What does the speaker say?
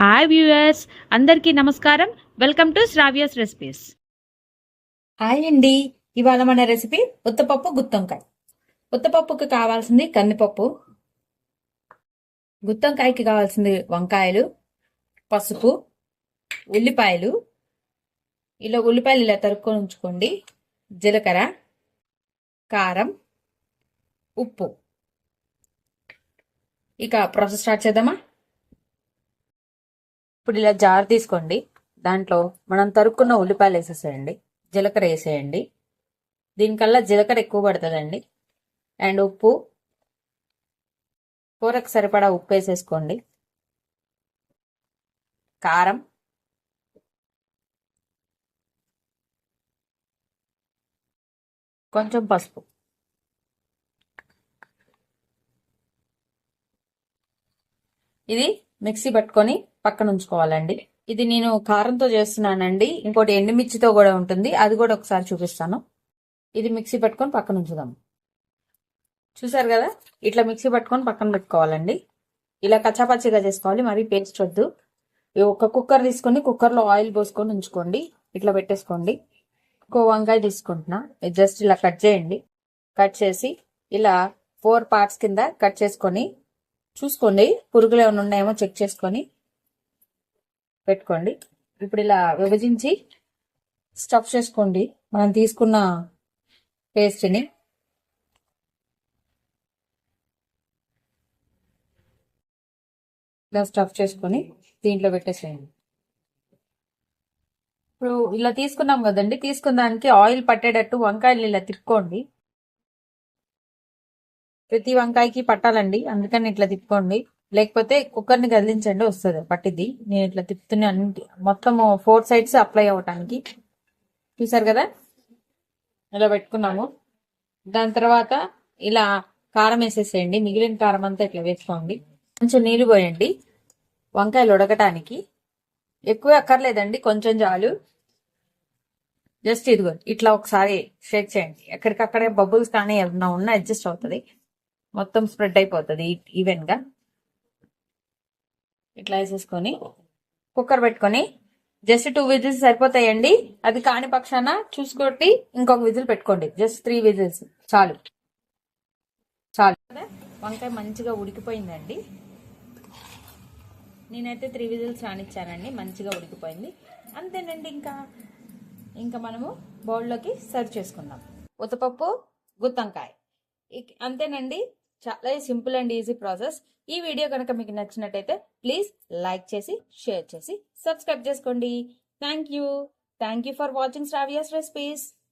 Hi viewers, అందరికీ నమస్కారం. Welcome to Sravya's recipes. Hi అండి. ఇవాళ మన రెసిపీ ఉత్తపప్పు గుత్తొంకాయ. ఉత్తపప్పుకి కావాల్సింది కందిపప్పు, గుత్తొంకాయకి కావాల్సింది వంకాయలు, పసుపు, ఉల్లిపాయలు. ఉల్లిపాయలు ఇలా తరుక్కొని ఉంచుకోండి. జీలకర్ర, కారం, ఉప్పు. ఇక ప్రాసెస్ స్టార్ట్ చేద్దామా? ఇప్పుడు ఇలా జార్ తీసుకోండి. దాంట్లో మనం తరుక్కున్న ఉల్లిపాయలు వేసేసేయండి. జీలకర్ర వేసేయండి. దీనికల్లా జీలకర్ర ఎక్కువ పడుతుందండి. అండ్ ఉప్పు, కూరకు సరిపడా ఉప్పు వేసేసుకోండి. కారం, కొంచెం పసుపు. ఇది మిక్సీ పట్టుకొని పక్కన ఉంచుకోవాలండి. ఇది నేను కారంతో చేస్తున్నానండి. ఇంకోటి ఎండుమిర్చితో కూడా ఉంటుంది, అది కూడా ఒకసారి చూపిస్తాను. ఇది మిక్సీ పట్టుకొని పక్కన ఉంచుదాం. చూసారు కదా, ఇట్లా మిక్సీ పట్టుకొని పక్కన పెట్టుకోవాలండి. ఇలా కచ్చాపచ్చిగా చేసుకోవాలి, మరి పేస్ట్ వద్దు. ఒక కుక్కర్ తీసుకొని కుక్కర్లో ఆయిల్ పోసుకొని ఉంచుకోండి. ఇట్లా పెట్టేసుకోండి. ఇంకో వంకాయ తీసుకుంటున్నా, జస్ట్ ఇలా కట్ చేయండి. కట్ చేసి ఇలా 4 పార్ట్స్ కింద కట్ చేసుకొని చూసుకోండి, పురుగులు ఏమైనా ఉన్నాయేమో చెక్ చేసుకొని పెట్టుకోండి. ఇప్పుడు ఇలా విభజించి స్టఫ్ చేసుకోండి మనం తీసుకున్న పేస్ట్ని. ఇలా స్టఫ్ చేసుకొని దీంట్లో పెట్టేసేయండి. ఇప్పుడు ఇలా తీసుకున్నాం కదండి, తీసుకున్న దానికి ఆయిల్ పట్టేటట్టు వంకాయలు ఇలా తిప్పుకోండి. ప్రతి వంకాయకి పట్టాలండి, అందుకని ఇట్లా తిప్పుకోండి. లేకపోతే కుక్కర్ని కదిలించండి, వస్తుంది పట్టిద్ది. నేను ఇట్లా తిప్పుతున్నా, అన్నింటి మొత్తం 4 సైడ్స్ అప్లై అవ్వటానికి. చూసారు కదా, ఇలా పెట్టుకున్నాము. దాని తర్వాత ఇలా కారం వేసేసేయండి. మిగిలిన కారం అంతా ఇట్లా వేసుకోండి. కొంచెం నీళ్ళు పోయండి వంకాయలు ఉడకటానికి. ఎక్కువ అక్కర్లేదండి, కొంచెం చాలు. జస్ట్ ఇదిగోండి, ఇట్లా ఒకసారి షేక్ చేయండి. ఎక్కడికక్కడే బబుల్స్ కానీ ఏమన్నా ఉన్నా అడ్జస్ట్ అవుతుంది, మొత్తం స్ప్రెడ్ అయిపోతుంది ఈవెన్ గా. ఇట్లా వేసేసుకొని కుక్కర్ పెట్టుకొని జస్ట్ 2 విజిల్స్ సరిపోతాయండి. అది కాని పక్షాన చూసుకోండి, ఇంకొక విజిల్ పెట్టుకోండి. జస్ట్ 3 విజిల్స్ చాలు. వంకాయ మంచిగా ఉడికిపోయిందండి. నేనైతే 3 విజిల్స్ రానిచ్చానండి, మంచిగా ఉడికిపోయింది. అంతేనండి, ఇంకా మనము బౌల్లోకి సర్వ్ చేసుకుందాం. ఉత్తపప్పు గుత్తొంకాయ అంతేనండి. చాలా సింపుల్ అండ్ ఈజీ ప్రాసెస్. ఈ వీడియో కనుక మీకు నచ్చినట్టయితే ప్లీజ్ లైక్ చేసి, షేర్ చేసి, సబ్స్క్రైబ్ చేసుకోండి. Thank you for watching Sravya's recipes.